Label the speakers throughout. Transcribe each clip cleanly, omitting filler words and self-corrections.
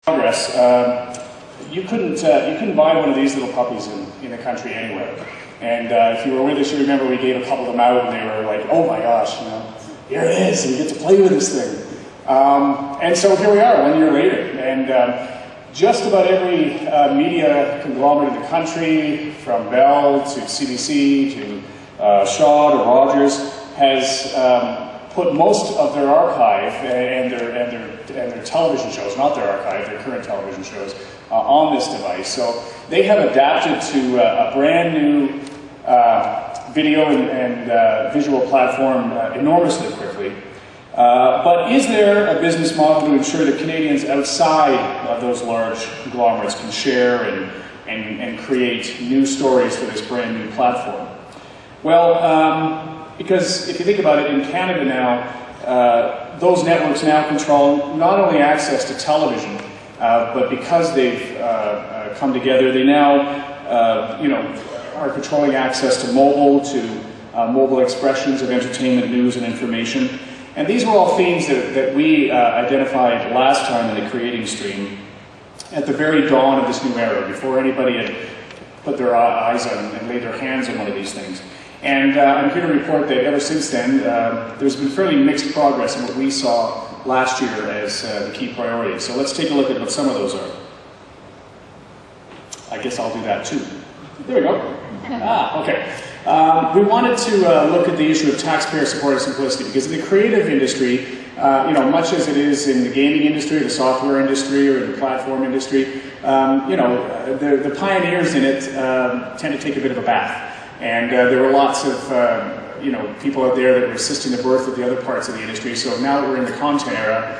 Speaker 1: Progress. You couldn't buy one of these little puppies in the country anywhere. And if you were with us, you remember we gave a couple of them out, and they were like, "Oh my gosh, you know, here it is, and we get to play with this thing." And so here we are, 1 year later, and just about every media conglomerate in the country, from Bell to CBC to Shaw to Rogers, has put most of their archive and their television shows, not their archive, their current television shows, on this device. So they have adapted to a brand new video and visual platform enormously quickly. But is there a business model to ensure that Canadians outside of those large conglomerates can share and create new stories for this brand new platform? Well, because if you think about it, in Canada now, those networks now control not only access to television, but because they've come together, they now are controlling access to mobile expressions of entertainment, news, and information. And these were all themes that we identified last time in the Creating Stream at the very dawn of this new era, before anybody had put their eyes on and laid their hands on one of these things. And I'm here to report that ever since then, there's been fairly mixed progress in what we saw last year as the key priorities. So let's take a look at what some of those are. I guess I'll do that too. There we go. Okay. We wanted to look at the issue of taxpayer-supported simplicity, because in the creative industry, much as it is in the gaming industry, the software industry, or the platform industry, the pioneers in it tend to take a bit of a bath. And there were lots of people out there that were assisting the birth of the other parts of the industry. So now that we're in the content era,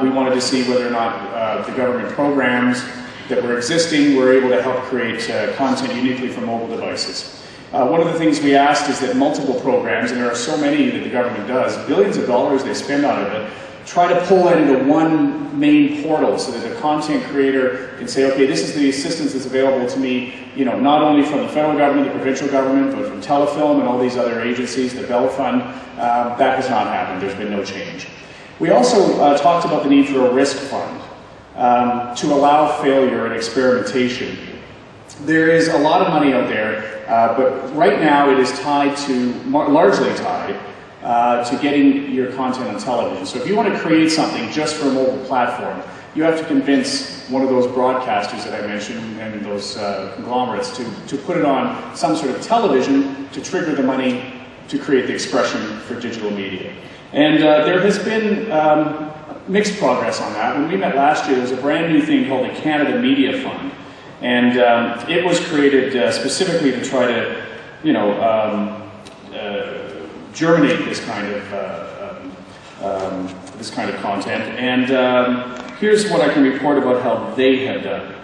Speaker 1: we wanted to see whether or not the government programs that were existing were able to help create content uniquely for mobile devices. One of the things we asked is that multiple programs, and there are so many that the government does, billions of dollars they spend on it, try to pull that into one main portal so that the content creator can say, okay, this is the assistance that's available to me, not only from the federal government, the provincial government, but from Telefilm and all these other agencies, the Bell Fund. That has not happened. There's been no change. We also talked about the need for a risk fund to allow failure and experimentation. There is a lot of money out there, but right now it is tied to, largely tied, to getting your content on television. So if you want to create something just for a mobile platform, you have to convince one of those broadcasters that I mentioned and those conglomerates to put it on some sort of television to trigger the money to create the expression for digital media. And there has been mixed progress on that. When we met last year, there was a brand new thing called the Canada Media Fund. And it was created specifically to try to, germinate this kind of content. And here's what I can report about how they have done.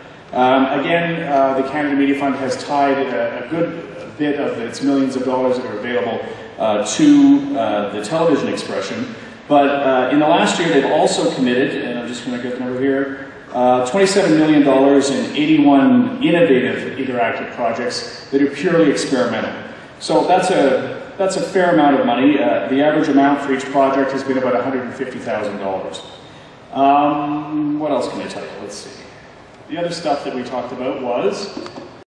Speaker 1: Again, the Canada Media Fund has tied a good bit of its millions of dollars that are available to the television expression. But in the last year, they've also committed, and I'm just going to get the number here, $27 million in 81 innovative interactive projects that are purely experimental. So that's a fair amount of money. The average amount for each project has been about $150,000. What else can I tell you? Let's see. The other stuff that we talked about was